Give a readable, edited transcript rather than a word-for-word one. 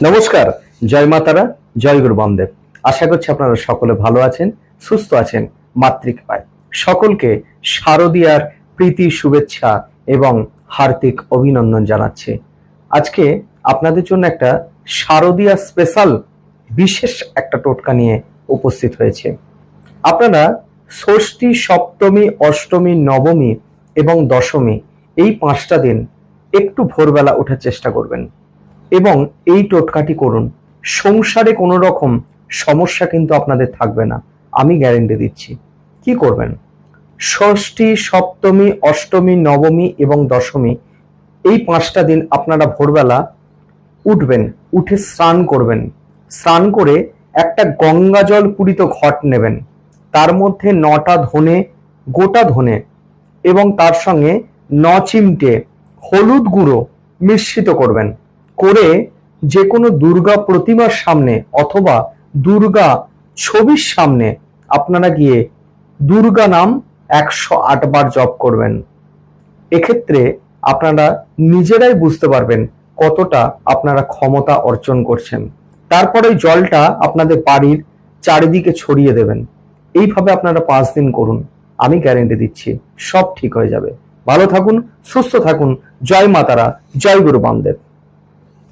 নমস্কার। জয় মাতারা, জয় গুরু বামদেব। আশা করছি আপনারা সকলে ভালো আছেন, সুস্থ আছেন মাতৃকৃপায়। সকলকে শারদীয়ার প্রীতি, শুভেচ্ছা এবং হার্দিক অভিনন্দন জানাচ্ছি। আজকে আপনাদের জন্য একটা শারদীয়া স্পেশাল বিশেষ একটা টোটকা নিয়ে উপস্থিত হয়েছে। আপনারা ষষ্ঠী, সপ্তমী, অষ্টমী, নবমী এবং দশমী এই 5টা দিন একটু ভোরবেলা ওঠার চেষ্টা করবেন এবং এই টোটকাটি করুন। সংসারে কোনো রকম সমস্যা কিন্তু আপনাদের থাকবে না, আমি গ্যারেন্টি দিচ্ছি। কি করবেন? ষষ্ঠী, সপ্তমী, অষ্টমী, নবমী এবং দশমী এই 5টা দিন আপনারা ভোরবেলা উঠবেন, উঠে স্নান করবেন। স্নান করে একটা গঙ্গা জল পূরিত ঘট নেবেন, তার মধ্যে 9টা ধনে, গোটা ধনে এবং তার সঙ্গে 9 চিমটে হলুদ গুঁড়ো মিশ্রিত করবেন। করে যে কোনো দুর্গা প্রতিমার সামনে অথবা দুর্গা ছবির সামনে আপনারা গিয়ে দুর্গা নাম 108 বার জপ করবেন। এক্ষেত্রে আপনারা নিজেরাই বুঝতে পারবেন কতটা আপনারা ক্ষমতা অর্জন করছেন। তারপরে জলটা আপনাদের বাড়ির চারিদিকে ছড়িয়ে দেবেন। এইভাবে আপনারা 5 দিন করুন, আমি গ্যারেন্টি দিচ্ছি সব ঠিক হয়ে যাবে। ভালো থাকুন, সুস্থ থাকুন। জয় মাতারা, জয় গুরু বামদেব।